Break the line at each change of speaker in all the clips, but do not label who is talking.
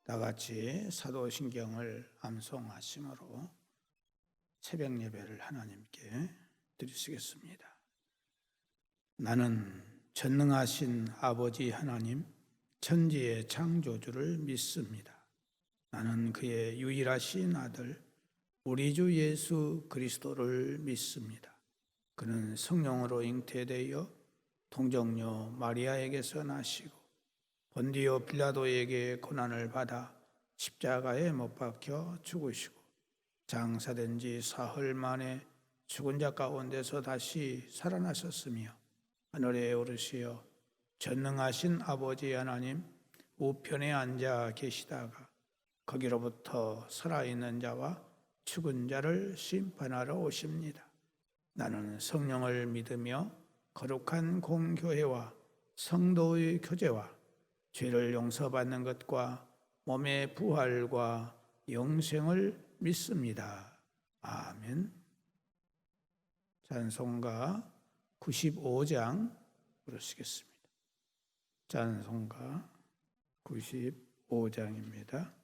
다 같이 사도신경을 암송하심으로 새벽 예배를 하나님께 드리시겠습니다. 나는 전능하신 아버지 하나님, 천지의 창조주를 믿습니다. 나는 그의 유일하신 아들, 우리 주 예수 그리스도를 믿습니다. 그는 성령으로 잉태되어 동정녀 마리아에게서 나시고 본디오 빌라도에게 고난을 받아 십자가에 못 박혀 죽으시고 장사된 지 사흘 만에 죽은 자 가운데서 다시 살아나셨으며 하늘에 오르시어 전능하신 아버지 하나님 우편에 앉아 계시다가 거기로부터 살아있는 자와 죽은 자를 심판하러 오십니다. 나는 성령을 믿으며 거룩한 공교회와 성도의 교제와 죄를 용서받는 것과 몸의 부활과 영생을 믿습니다. 아멘. 찬송가 95장 부르시겠습니다. 찬송가 95장입니다.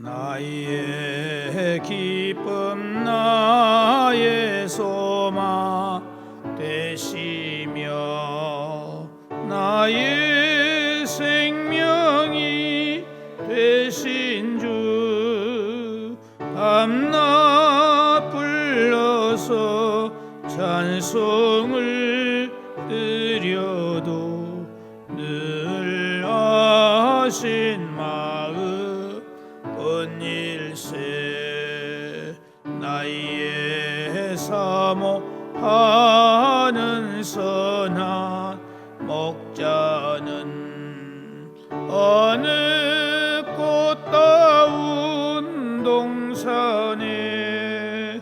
나의 기쁨 나의 소망 되시며 나의 생명이 되신 주 밤낮 불러서 찬송을 드려도 늘 아신 마음 일세 나의 사모하는 선한 목자는 어느 꽃다운 동산에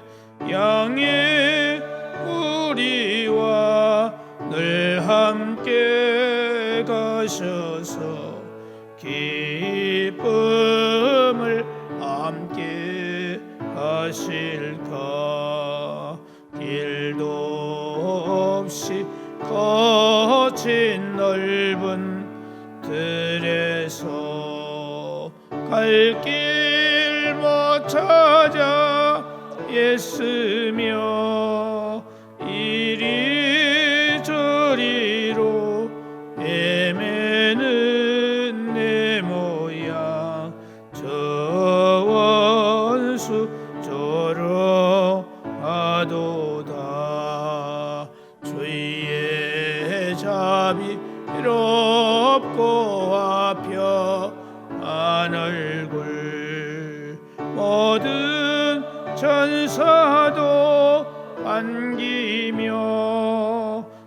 양의 우리와 늘 함께 가셔서 기쁨을 함께 하실까. 길도 없이 거친 넓은 들에서 갈 길 못 찾아 애쓰며 이리저리로 헤매는 내 모양 저 원수 조롱하도다. 주의 자비롭고 화평한 얼굴 모든 천사도 반기며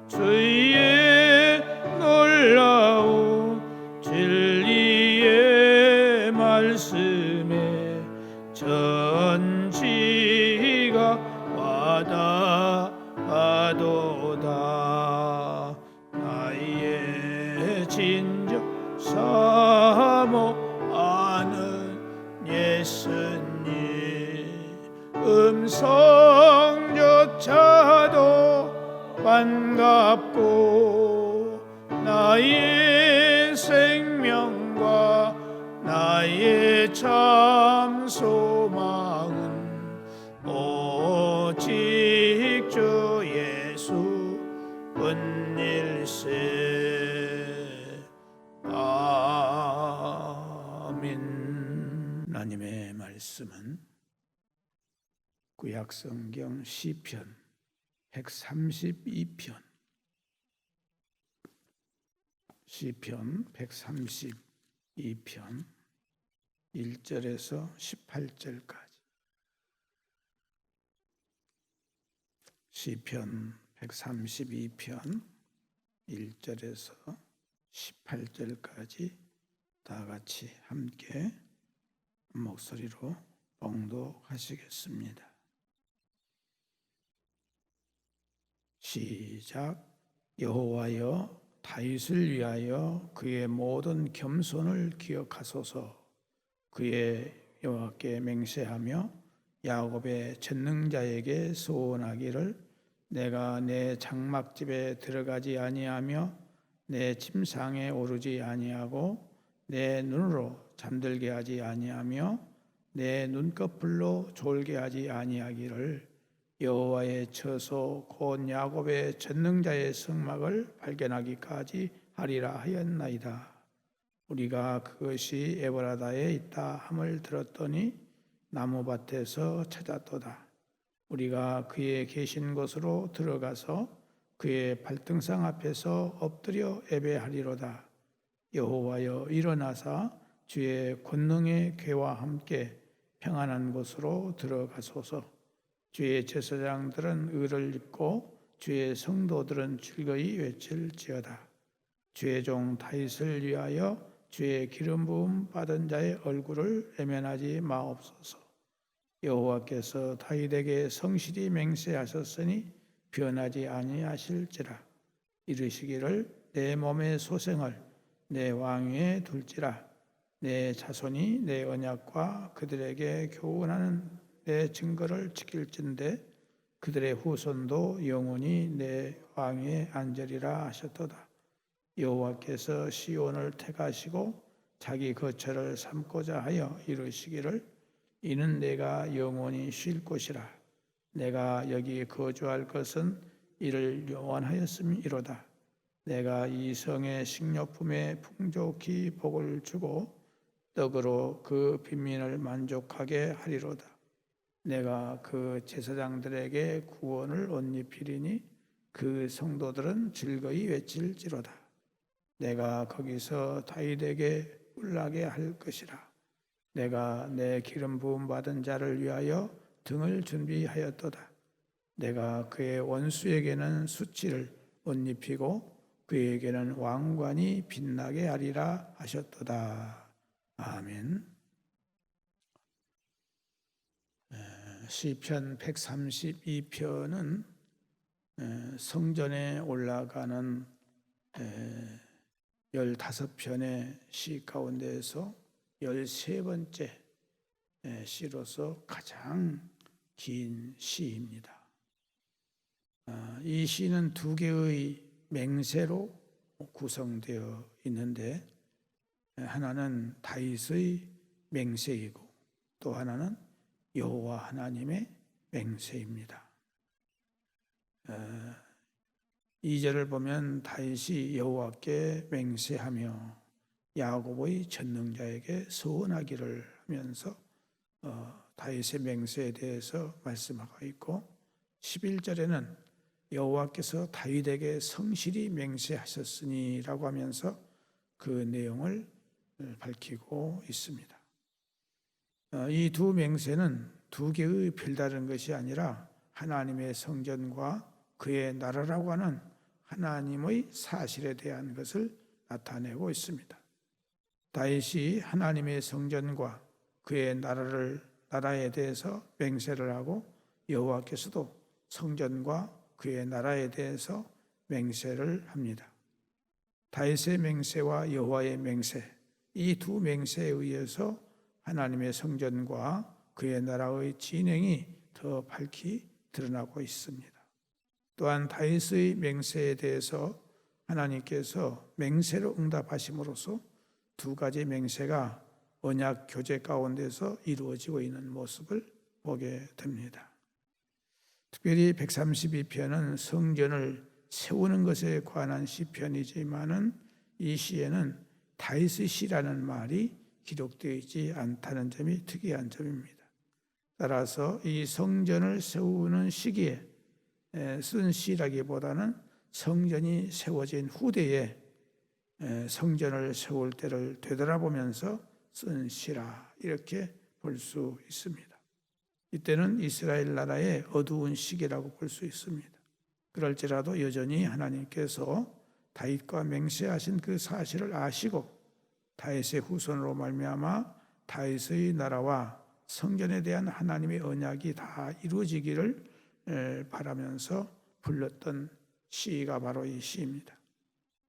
주의 놀라운 진리의 말씀에 전지가 와닿아도다. 나의 진정 사모하는 예수님 음성조차도 반갑고 나의 생명과 나의 참 소망은 오직 주 예수 뿐일세. 아멘. 하나님의 말씀은 구약성경 시편 132편 시편 132편 1절에서 18절까지 시편 132편 1절에서 18절까지 다 같이 함께 목소리로 봉독하시겠습니다. 시작. 여호와여 다윗을 위하여 그의 모든 겸손을 기억하소서. 그의 여호와께 맹세하며 야곱의 전능자에게 소원하기를 내가 내 장막집에 들어가지 아니하며 내 침상에 오르지 아니하고 내 눈으로 잠들게 하지 아니하며 내 눈꺼풀로 졸게 하지 아니하기를 여호와의 처소 곧 야곱의 전능자의 성막을 발견하기까지 하리라 하였나이다. 우리가 그것이 에브라다에 있다 함을 들었더니 나무밭에서 찾았도다. 우리가 그의 계신 곳으로 들어가서 그의 발등상 앞에서 엎드려 예배하리로다. 여호와여 일어나사 주의 권능의 궤와 함께 평안한 곳으로 들어가소서. 주의 제사장들은 의를 입고 주의 성도들은 즐거이 외칠지어다. 주의 종 다윗을 위하여 주의 기름 부음 받은 자의 얼굴을 외면하지 마옵소서. 여호와께서 다윗에게 성실히 맹세하셨으니 변하지 아니하실지라. 이르시기를 내 몸의 소생을 내 왕위에 둘지라. 내 자손이 내 언약과 그들에게 교훈하는 내 증거를 지킬진대 그들의 후손도 영원히 내 왕위에 앉으리라 하셨도다. 여호와께서 시온을 택하시고 자기 거처를 삼고자 하여 이르시기를 이는 내가 영원히 쉴 곳이라. 내가 여기 거주할 것은 이를 원하였음이로다. 내가 이 성의 식료품에 풍족히 복을 주고 떡으로 그 빈민을 만족하게 하리로다. 내가 그 제사장들에게 구원을 옷 입히리니 그 성도들은 즐거이 외칠지로다. 내가 거기서 다윗에게 꿀나게 할 것이라. 내가 내 기름 부음 받은 자를 위하여 등을 준비하였도다. 내가 그의 원수에게는 수치를 옷 입히고 그에게는 왕관이 빛나게 하리라 하셨도다. 아멘. 시편 132편은 성전에 올라가는 15편의 시 가운데에서 13번째 시로서 가장 긴 시입니다. 이 시는 두 개의 맹세로 구성되어 있는데 하나는 다윗의 맹세이고 또 하나는 여호와 하나님의 맹세입니다. 2절을 보면 다윗이 여호와께 맹세하며 야곱의 전능자에게 소원하기를 하면서 다윗의 맹세에 대해서 말씀하고 있고 11절에는 여호와께서 다윗에게 성실히 맹세하셨으니라고 하면서 그 내용을 밝히고 있습니다. 이 두 맹세는 두 개의 별다른 것이 아니라 하나님의 성전과 그의 나라라고 하는 하나님의 사실에 대한 것을 나타내고 있습니다. 다윗이 하나님의 성전과 그의 나라에 대해서 맹세를 하고 여호와께서도 성전과 그의 나라에 대해서 맹세를 합니다. 다윗의 맹세와 여호와의 맹세, 이 두 맹세에 의해서 하나님의 성전과 그의 나라의 진행이 더 밝히 드러나고 있습니다. 또한 다윗의 맹세에 대해서 하나님께서 맹세로 응답하심으로써 두 가지 맹세가 언약 교제 가운데서 이루어지고 있는 모습을 보게 됩니다. 특별히 132편은 성전을 세우는 것에 관한 시편이지만은 이 시에는 다윗의 시라는 말이 기록되어 있지 않다는 점이 특이한 점입니다. 따라서 이 성전을 세우는 시기에 쓴 시라기보다는 성전이 세워진 후대에 성전을 세울 때를 되돌아보면서 쓴 시라 이렇게 볼 수 있습니다. 이때는 이스라엘 나라의 어두운 시기라고 볼 수 있습니다. 그럴지라도 여전히 하나님께서 다윗과 맹세하신 그 사실을 아시고 다윗의 후손으로 말미암아 다윗의 나라와 성전에 대한 하나님의 언약이 다 이루어지기를 바라면서 불렀던 시가 바로 이 시입니다.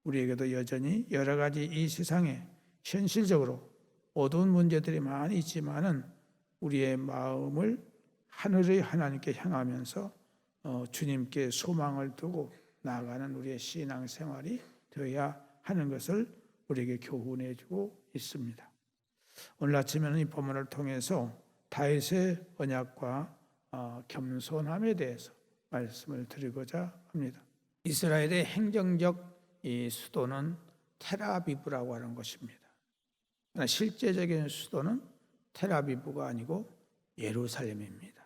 우리에게도 여전히 여러 가지 이 세상에 현실적으로 어두운 문제들이 많이 있지만은 우리의 마음을 하늘의 하나님께 향하면서 주님께 소망을 두고 나아가는 우리의 신앙 생활이 되어야 하는 것을 우리에게 교훈해 주고 있습니다. 오늘 아침에는 이 본문을 통해서 다윗의 언약과 겸손함에 대해서 말씀을 드리고자 합니다. 이스라엘의 행정적 이 수도는 텔아비브라고 하는 것입니다. 그러나 실제적인 수도는 텔아비브가 아니고 예루살렘입니다.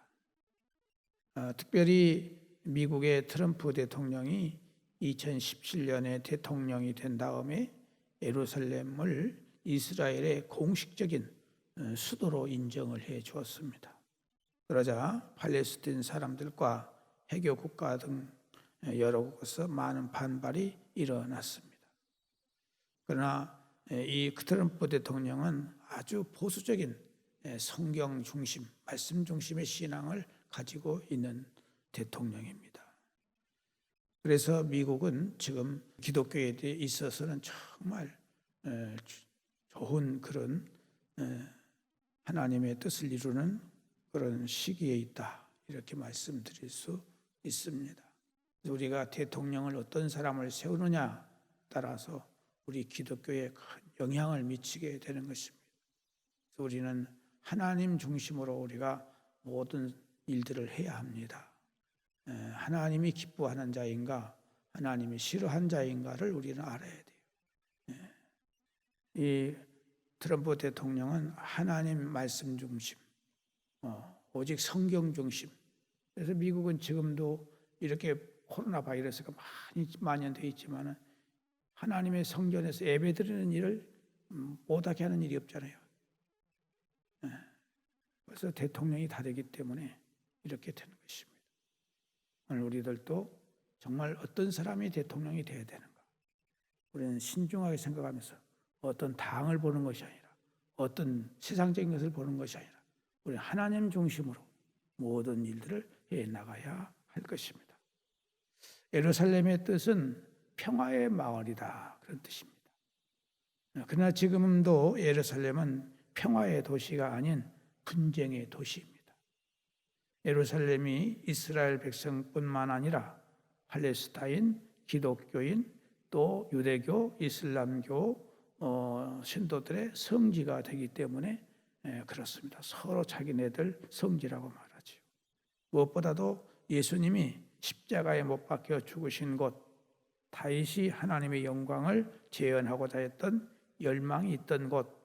특별히 미국의 트럼프 대통령이 2017년에 대통령이 된 다음에 예루살렘을 이스라엘의 공식적인 수도로 인정을 해 주었습니다. 그러자 팔레스틴 사람들과 해교 국가 등 여러 곳에서 많은 반발이 일어났습니다. 그러나 이 트럼프 대통령은 아주 보수적인 성경 중심, 말씀 중심의 신앙을 가지고 있는 대통령입니다. 그래서 미국은 지금 기독교에 있어서는 정말 좋은 그런 하나님의 뜻을 이루는 그런 시기에 있다, 이렇게 말씀드릴 수 있습니다. 우리가 대통령을 어떤 사람을 세우느냐 따라서 우리 기독교에 큰 영향을 미치게 되는 것입니다. 우리는 하나님 중심으로 우리가 모든 일들을 해야 합니다. 하나님이 기뻐하는 자인가, 하나님이 싫어하는 자인가를 우리는 알아야 돼요. 이 트럼프 대통령은 하나님 말씀 중심, 오직 성경 중심. 그래서 미국은 지금도 이렇게 코로나 바이러스가 많이蔓延되어 있지만 하나님의 성전에서 예배드리는 일을 못하게 하는 일이 없잖아요. 그래서 대통령이 다르기 때문에 이렇게 되는 것입니다. 오늘 우리들도 정말 어떤 사람이 대통령이 되어야 되는가, 우리는 신중하게 생각하면서 어떤 당을 보는 것이 아니라, 어떤 세상적인 것을 보는 것이 아니라 우리 하나님 중심으로 모든 일들을 해 나가야 할 것입니다. 예루살렘의 뜻은 평화의 마을이다, 그런 뜻입니다. 그러나 지금도 예루살렘은 평화의 도시가 아닌 분쟁의 도시입니다. 예루살렘이 이스라엘 백성뿐만 아니라 팔레스타인, 기독교인, 또 유대교, 이슬람교 신도들의 성지가 되기 때문에 그렇습니다. 서로 자기네들 성지라고 말하죠. 무엇보다도 예수님이 십자가에 못 박혀 죽으신 곳, 다윗이 하나님의 영광을 재현하고자 했던 열망이 있던 곳,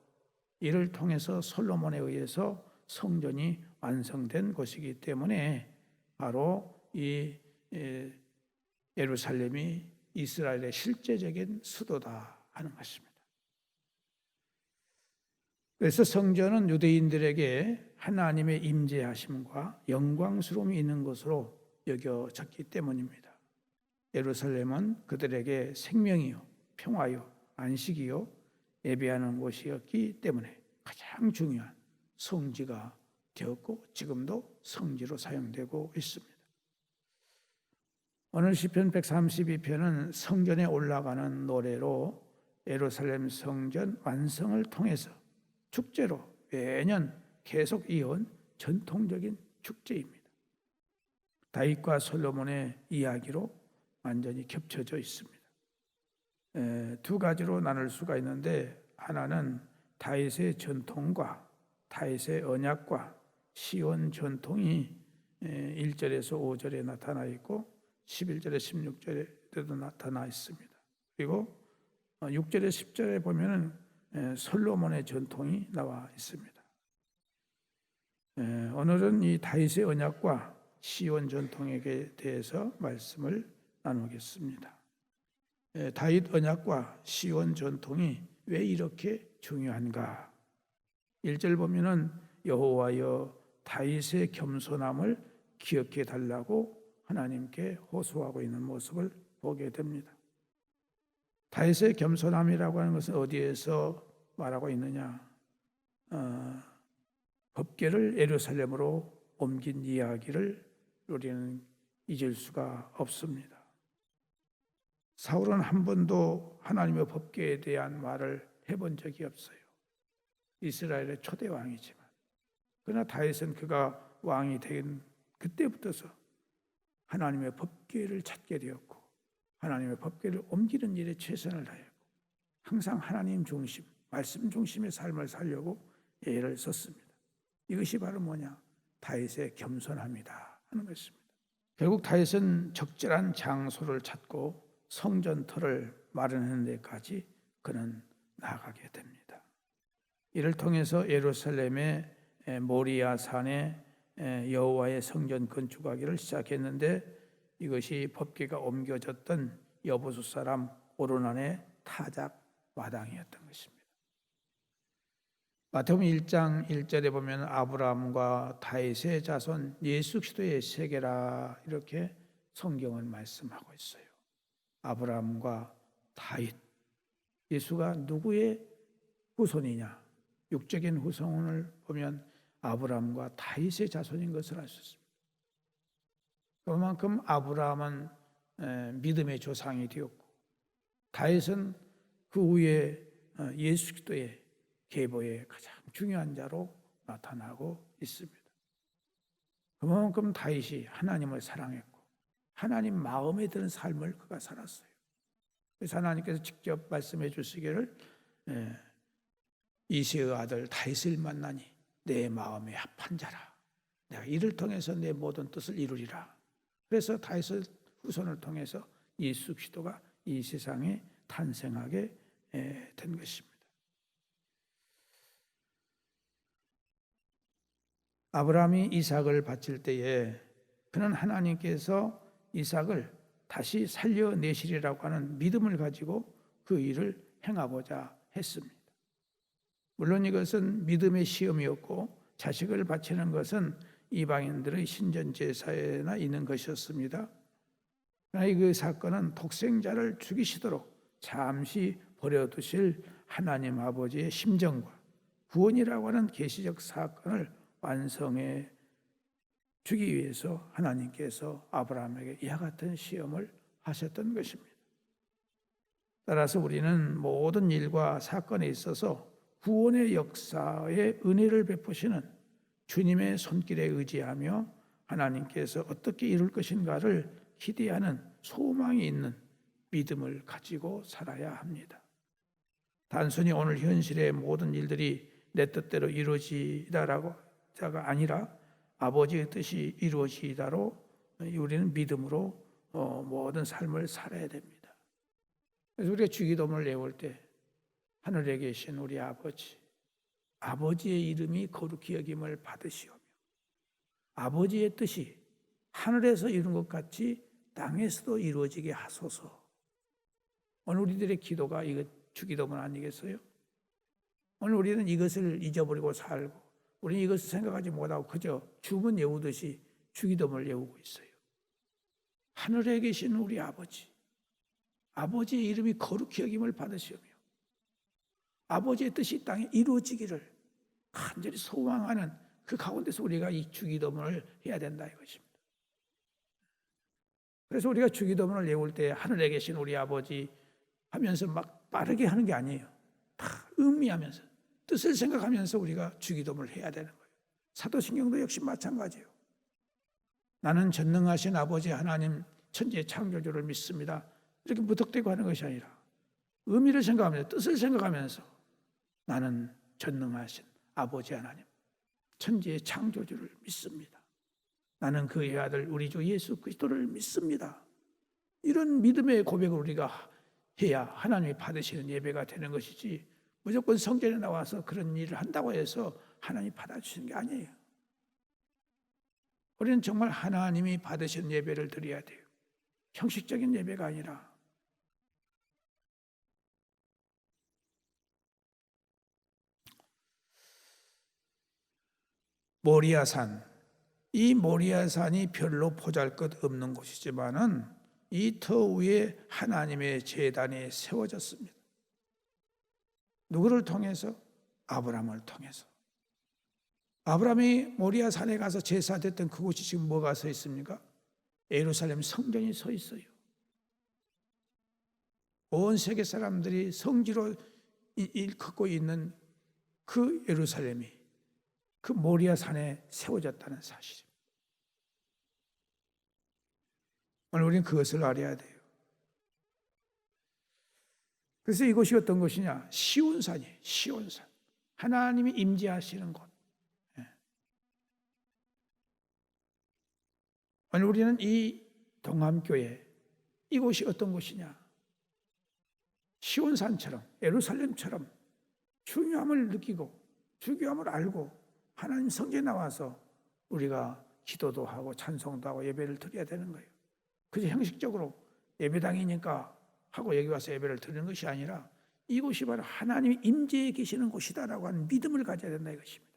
이를 통해서 솔로몬에 의해서 성전이 완성된 곳이기 때문에 바로 이 예루살렘이 이스라엘의 실제적인 수도다 하는 것입니다. 그래서 성전은 유대인들에게 하나님의 임재하심과 영광스러움이 있는 것으로 여겨졌기 때문입니다. 예루살렘은 그들에게 생명이요, 평화요, 안식이요, 예배하는 곳이었기 때문에 가장 중요한 성지가 되었고 지금도 성지로 사용되고 있습니다. 오늘 시편 132편은 성전에 올라가는 노래로 예루살렘 성전 완성을 통해서 축제로 매년 계속 이어온 전통적인 축제입니다. 다윗과 솔로몬의 이야기로 완전히 겹쳐져 있습니다. 두 가지로 나눌 수가 있는데, 하나는 다윗의 전통과 다윗의 언약과 시온 전통이 1절에서 5절에 나타나 있고 11절에 16절에도 나타나 있습니다. 그리고 6절에 10절에 보면은 솔로몬의 전통이 나와 있습니다. 오늘은 이 다윗의 언약과 시온 전통에 대해서 말씀을 나누겠습니다. 다윗 언약과 시온 전통이 왜 이렇게 중요한가? 1절 보면은 여호와여 다윗의 겸손함을 기억해 달라고 하나님께 호소하고 있는 모습을 보게 됩니다. 다윗의 겸손함이라고 하는 것은 어디에서 말하고 있느냐? 법궤를 예루살렘으로 옮긴 이야기를 우리는 잊을 수가 없습니다. 사울은 한 번도 하나님의 법궤에 대한 말을 해본 적이 없어요. 이스라엘의 초대 왕이지만, 그러나 다윗은 그가 왕이 된 그때부터서 하나님의 법궤를 찾게 되었고 하나님의 법궤를 옮기는 일에 최선을 다했고 항상 하나님 중심, 말씀 중심의 삶을 살려고 애를 썼습니다. 이것이 바로 뭐냐? 다윗의 겸손함이다 하는 것입니다. 결국 다윗은 적절한 장소를 찾고 성전 터를 마련하는 데까지 그는 나아가게 됩니다. 이를 통해서 예루살렘의 모리아 산에 여호와의 성전 건축하기를 시작했는데 이것이 법궤가 옮겨졌던 여부수 사람 오르난의 타작 마당이었던 것입니다. 마태복음 1장 1절에 보면 아브라함과 다윗의 자손 예수 그리스도의 세계라 이렇게 성경은 말씀하고 있어요. 아브라함과 다윗, 예수가 누구의 후손이냐? 육적인 후손을 보면 아브라함과 다윗의 자손인 것을 알 수 있습니다. 그만큼 아브라함은 믿음의 조상이 되었고 다윗은 그 후에 예수 그리스도의 계보의 가장 중요한 자로 나타나고 있습니다. 그만큼 다윗이 하나님을 사랑했고 하나님 마음에 드는 삶을 그가 살았어요. 그래서 하나님께서 직접 말씀해 주시기를 이새의 아들 다윗을 만나니 내 마음에 합한 자라. 내가 이를 통해서 내 모든 뜻을 이루리라. 그래서 다윗의 후손을 통해서 예수 그리스도가 이 세상에 탄생하게 된 것입니다. 아브라함이 이삭을 바칠 때에 그는 하나님께서 이삭을 다시 살려내시리라고 하는 믿음을 가지고 그 일을 행하고자 했습니다. 물론 이것은 믿음의 시험이었고 자식을 바치는 것은 이방인들의 신전제사에나 있는 것이었습니다. 그러나 그 사건은 독생자를 죽이시도록 잠시 버려두실 하나님 아버지의 심정과 구원이라고 하는 계시적 사건을 완성해 주기 위해서 하나님께서 아브라함에게 이와 같은 시험을 하셨던 것입니다. 따라서 우리는 모든 일과 사건에 있어서 구원의 역사에 은혜를 베푸시는 주님의 손길에 의지하며 하나님께서 어떻게 이룰 것인가를 기대하는 소망이 있는 믿음을 가지고 살아야 합니다. 단순히 오늘 현실의 모든 일들이 내 뜻대로 이루어지다라고 자가 아니라 아버지의 뜻이 이루어지다로 우리는 믿음으로 모든 삶을 살아야 됩니다. 그래서 우리가 주기도문을 외울 때 하늘에 계신 우리 아버지의 이름이 거룩히 여김을 받으시오며 아버지의 뜻이 하늘에서 이룬 것 같이 땅에서도 이루어지게 하소서. 오늘 우리들의 기도가 이것 주기도문 아니겠어요? 오늘 우리는 이것을 잊어버리고 살고 우리는 이것을 생각하지 못하고 그저 주문 외우듯이 주기도문을 외우고 있어요. 하늘에 계신 우리 아버지의 이름이 거룩히 여김을 받으시오며 아버지의 뜻이 땅에 이루어지기를 간절히 소망하는 그 가운데서 우리가 이 주기도문을 해야 된다 이것입니다. 그래서 우리가 주기도문을 외울 때 하늘에 계신 우리 아버지 하면서 막 빠르게 하는 게 아니에요. 다 음미하면서 뜻을 생각하면서 우리가 주기도문을 해야 되는 거예요. 사도신경도 역시 마찬가지예요. 나는 전능하신 아버지 하나님 천지의 창조주를 믿습니다. 이렇게 무턱대고 하는 것이 아니라 의미를 생각하면서 뜻을 생각하면서 나는 전능하신 아버지 하나님 천지의 창조주를 믿습니다. 나는 그의 아들 우리 주 예수 그리스도를 믿습니다. 이런 믿음의 고백을 우리가 해야 하나님이 받으시는 예배가 되는 것이지 무조건 성전에 나와서 그런 일을 한다고 해서 하나님이 받아주시는 게 아니에요. 우리는 정말 하나님이 받으시는 예배를 드려야 돼요. 형식적인 예배가 아니라 모리아산, 이 모리아산이 별로 보잘것없는 곳이지만은 이 터 위에 하나님의 제단이 세워졌습니다. 누구를 통해서? 아브라함을 통해서. 아브라함이 모리아산에 가서 제사됐던 그곳이 지금 뭐가 서 있습니까? 예루살렘 성전이 서 있어요. 온 세계 사람들이 성지로 일컫고 있는 그 예루살렘이 그 모리아 산에 세워졌다는 사실입니다. 오늘 우리는 그것을 알아야 돼요. 그래서 이곳이 어떤 곳이냐? 시온산이에요. 시온산. 하나님이 임재하시는 곳. 오늘 우리는 이 동암교회, 이곳이 어떤 곳이냐? 시온산처럼, 예루살렘처럼 중요함을 느끼고 중요함을 알고 하나님 성전에 나와서 우리가 기도도 하고 찬송도 하고 예배를 드려야 되는 거예요. 그저 형식적으로 예배당이니까 하고 여기 와서 예배를 드리는 것이 아니라 이곳이 바로 하나님이 임재해 계시는 곳이다라고 하는 믿음을 가져야 된다 이것입니다.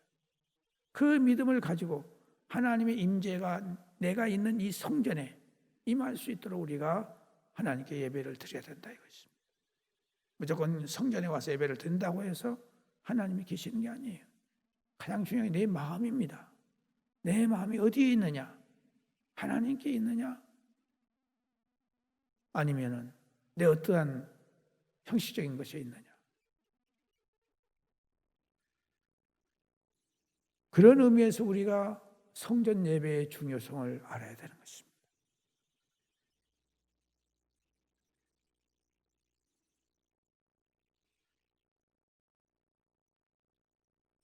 그 믿음을 가지고 하나님의 임재가 내가 있는 이 성전에 임할 수 있도록 우리가 하나님께 예배를 드려야 된다 이것입니다. 무조건 성전에 와서 예배를 드린다고 해서 하나님이 계시는 게 아니에요. 가장 중요한 게 내 마음입니다. 내 마음이 어디에 있느냐? 하나님께 있느냐? 아니면은 내 어떠한 형식적인 것에 있느냐? 그런 의미에서 우리가 성전 예배의 중요성을 알아야 되는 것입니다.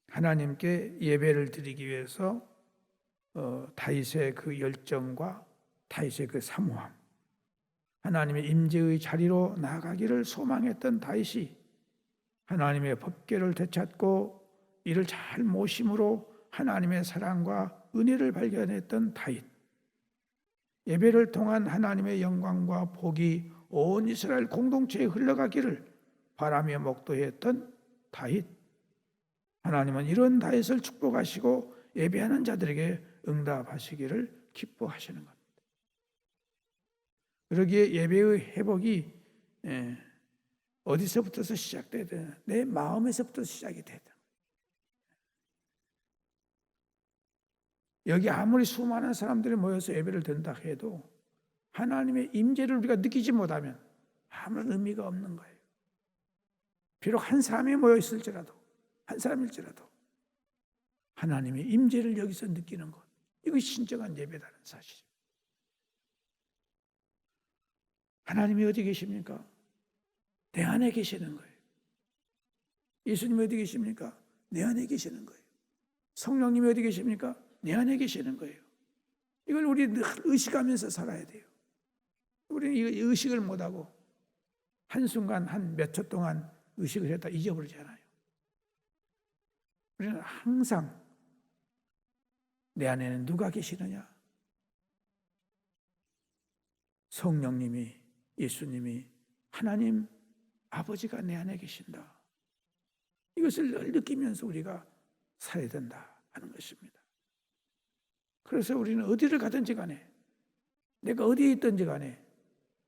하나님께 예배를 드리기 위해서 다윗의 그 열정과 다윗의 그 사모함, 하나님의 임재의 자리로 나아가기를 소망했던 다윗이 하나님의 법궤를 되찾고 이를 잘 모심으로 하나님의 사랑과 은혜를 발견했던 다윗, 예배를 통한 하나님의 영광과 복이 온 이스라엘 공동체에 흘러가기를 바라며 목도했던 다윗, 하나님은 이런 다윗을 축복하시고 예배하는 자들에게 응답하시기를 기뻐하시는 겁니다. 그러기에 예배의 회복이 어디서부터서 시작돼야 되나? 내 마음에서부터 시작이 돼야 되나? 여기 아무리 수많은 사람들이 모여서 예배를 드린다 해도 하나님의 임재를 우리가 느끼지 못하면 아무런 의미가 없는 거예요. 비록 한 사람이 모여 있을지라도, 한 사람일지라도 하나님의 임재를 여기서 느끼는 것, 이것이 진정한 예배라는 사실입니다. 하나님이 어디 계십니까? 내 안에 계시는 거예요. 예수님이 어디 계십니까? 내 안에 계시는 거예요. 성령님이 어디 계십니까? 내 안에 계시는 거예요. 이걸 우리 늘 의식하면서 살아야 돼요. 우리는 이 의식을 못하고 한순간 한 몇 초 동안 의식을 했다 잊어버리잖아요. 우리는 항상 내 안에는 누가 계시느냐? 성령님이, 예수님이, 하나님 아버지가 내 안에 계신다. 이것을 늘 느끼면서 우리가 살아야 된다 하는 것입니다. 그래서 우리는 어디를 가든지 간에, 내가 어디에 있든지 간에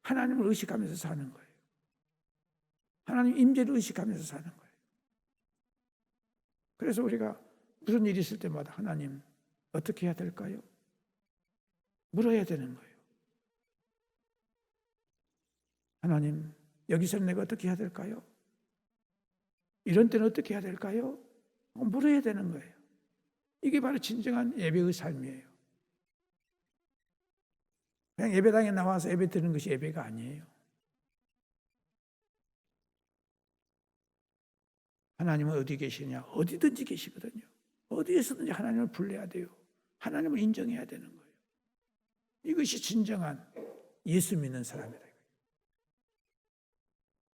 하나님을 의식하면서 사는 거예요. 하나님 임재를 의식하면서 사는 거예요. 그래서 우리가 무슨 일이 있을 때마다 하나님 어떻게 해야 될까요? 물어야 되는 거예요. 하나님 여기서 내가 어떻게 해야 될까요? 이런 때는 어떻게 해야 될까요? 물어야 되는 거예요. 이게 바로 진정한 예배의 삶이에요. 그냥 예배당에 나와서 예배 드리는 것이 예배가 아니에요. 하나님은 어디 계시냐? 어디든지 계시거든요. 어디에서든지 하나님을 불러야 돼요. 하나님을 인정해야 되는 거예요. 이것이 진정한 예수 믿는 사람이다.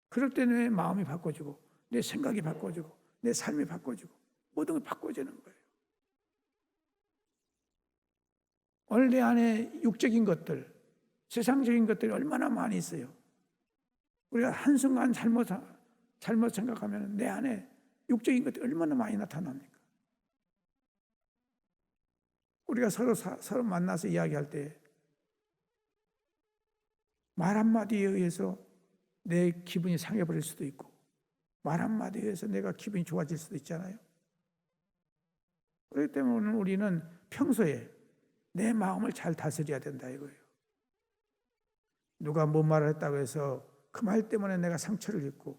그럴 때는 내 마음이 바꿔지고 내 생각이 바꿔지고 내 삶이 바꿔지고 모든 게 바꿔지는 거예요. 오늘 내 안에 육적인 것들, 세상적인 것들이 얼마나 많이 있어요. 우리가 한순간 잘못 생각하면 내 안에 육적인 것들이 얼마나 많이 나타납니까? 우리가 서로 만나서 이야기할 때 말 한마디에 의해서 내 기분이 상해버릴 수도 있고 말 한마디에 의해서 내가 기분이 좋아질 수도 있잖아요. 그렇기 때문에 우리는 평소에 내 마음을 잘 다스려야 된다 이거예요. 누가 뭔 말을 했다고 해서 그 말 때문에 내가 상처를 입고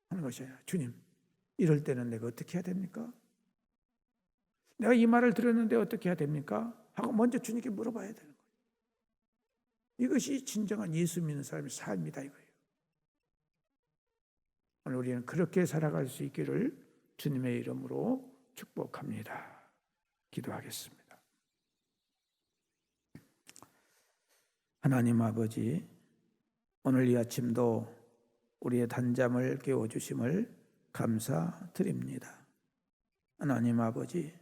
하는 것이 아니라 주님, 이럴 때는 내가 어떻게 해야 됩니까? 내가 이 말을 들었는데 어떻게 해야 됩니까? 하고 먼저 주님께 물어봐야 되는 거예요. 이것이 진정한 예수 믿는 사람의 삶이다 이거예요. 오늘 우리는 그렇게 살아갈 수 있기를 주님의 이름으로 축복합니다. 기도하겠습니다. 하나님 아버지, 오늘 이 아침도 우리의 단잠을 깨워주심을 감사드립니다. 하나님 아버지,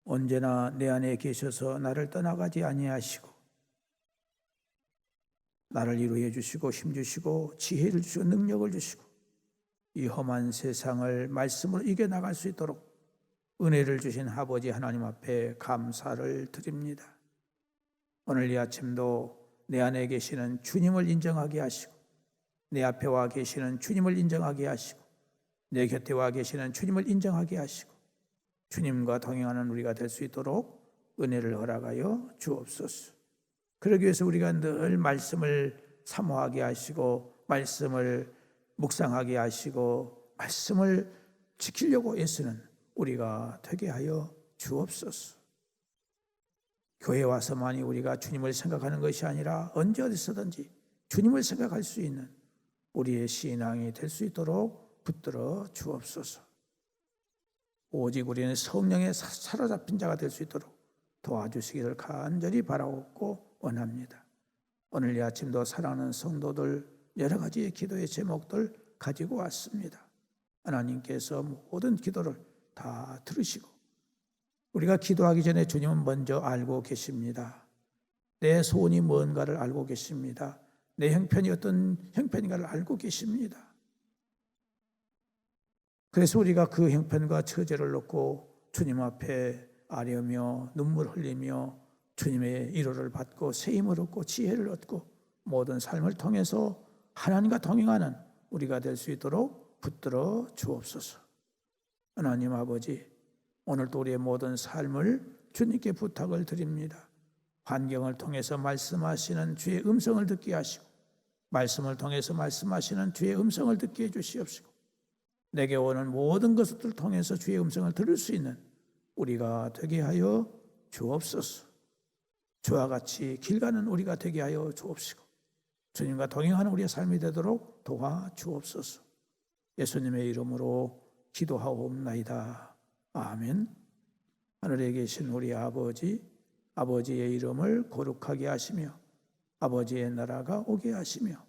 언제나 내 안에 계셔서 나를 떠나가지 아니하시고 나를 이루어 주시고 힘주시고 지혜를 주시고 능력을 주시고 이 험한 세상을 말씀으로 이겨나갈 수 있도록 은혜를 주신 아버지 하나님 앞에 감사를 드립니다. 오늘 이 아침도 내 안에 계시는 주님을 인정하게 하시고 내 앞에 와 계시는 주님을 인정하게 하시고 내 곁에 와 계시는 주님을 인정하게 하시고 주님과 동행하는 우리가 될 수 있도록 은혜를 허락하여 주옵소서. 그러기 위해서 우리가 늘 말씀을 사모하게 하시고 말씀을 묵상하게 하시고 말씀을 지키려고 애쓰는 우리가 되게 하여 주옵소서. 교회에 와서만이 우리가 주님을 생각하는 것이 아니라 언제 어디서든지 주님을 생각할 수 있는 우리의 신앙이 될 수 있도록 붙들어 주옵소서. 오직 우리는 성령에 사로잡힌 자가 될 수 있도록 도와주시기를 간절히 바라옵고 원합니다. 오늘 이 아침도 사랑하는 성도들 여러 가지의 기도의 제목들 가지고 왔습니다. 하나님께서 모든 기도를 다 들으시고 우리가 기도하기 전에 주님은 먼저 알고 계십니다. 내 소원이 뭔가를 알고 계십니다. 내 형편이 어떤 형편인가를 알고 계십니다. 그래서 우리가 그 형편과 처제를 놓고 주님 앞에 아뢰며 눈물 흘리며 주님의 위로를 받고 세임을 얻고 지혜를 얻고 모든 삶을 통해서 하나님과 동행하는 우리가 될 수 있도록 붙들어 주옵소서. 하나님 아버지, 오늘도 우리의 모든 삶을 주님께 부탁을 드립니다. 환경을 통해서 말씀하시는 주의 음성을 듣게 하시고 말씀을 통해서 말씀하시는 주의 음성을 듣게 해주시옵시고 내게 오는 모든 것을 통해서 주의 음성을 들을 수 있는 우리가 되게 하여 주옵소서. 주와 같이 길 가는 우리가 되게 하여 주옵시고 주님과 동행하는 우리의 삶이 되도록 도와주옵소서. 예수님의 이름으로 기도하옵나이다. 아멘. 하늘에 계신 우리 아버지, 아버지의 이름을 거룩하게 하시며 아버지의 나라가 오게 하시며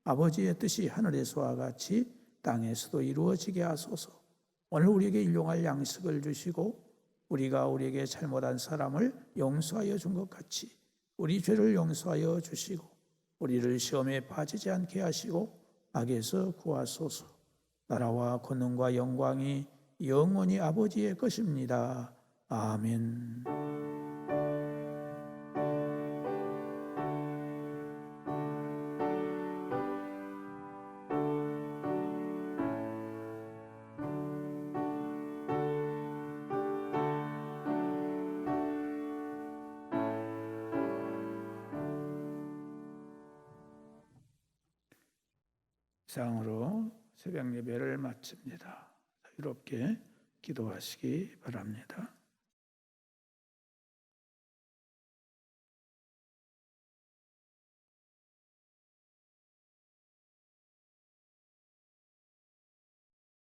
아버지의 뜻이 하늘에서와 같이 땅에서도 이루어지게 하소서. 오늘 우리에게 일용할 양식을 주시고 우리가 우리에게 잘못한 사람을 용서하여 준 것 같이 우리 죄를 용서하여 주시고 우리를 시험에 빠지지 않게 하시고 악에서 구하소서. 나라와 권능과 영광이 영원히 아버지의 것입니다. 아멘. 이상으로 새벽 예배를 마칩니다. 자유롭게 기도하시기 바랍니다.